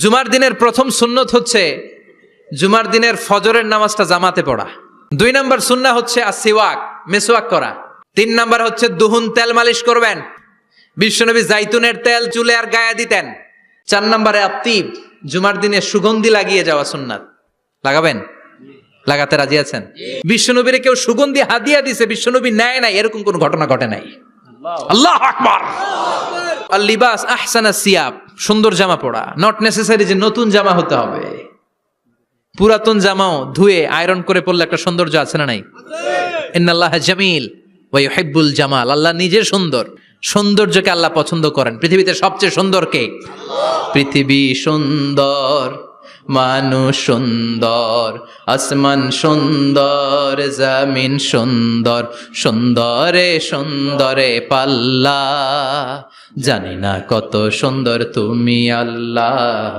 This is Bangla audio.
জুমার দিনের প্রথম সুন্নত হচ্ছে জুমার দিনের ফজরের নামাজটা জামাতে পড়া। 2 নম্বর সুন্নাহ হচ্ছে আসিওয়াক, মেসওয়াক করা। 3 নম্বর হচ্ছে দুহুন, তেল মালিশ করবেন। বিশ্বনবী জাইতুনের তেল চুলে আর গায়ে দিতেন। 4 নম্বরে আত্তিব, জুমার দিনে সুগন্ধি লাগিয়ে যাওয়া সুন্নাত। লাগাবেন? লাগাতে রাজি আছেন? বিশ্বনবীর কেউ সুগন্ধি হাদিয়া দিছে, বিশ্বনবী নেয় নাই, এরকম কোন ঘটনা ঘটে নাই। আল্লাহু আকবার। আল লিবাস আহসানা সিয়াব, সুন্দর জামা পরা। নট নেসেসারি যে নতুন জামা হতে হবে, পুরাতন জামাও ধুয়ে আয়রন করে পরলে একটা সৌন্দর্য আছে না নাই? ইন্নাল্লাহা জামিল ওয়া ইউহিব্বুল জামাল। আল্লাহ নিজে সুন্দর, সৌন্দর্যকে আল্লাহ পছন্দ করেন। পৃথিবীতে সবচেয়ে সুন্দর কে? পৃথিবী সুন্দর, মানুষ সুন্দর, আসমান সুন্দর, জমিন সুন্দর, সুন্দরে সুন্দরে পাল্লা, জানি না কত সুন্দর তুমি আল্লাহ।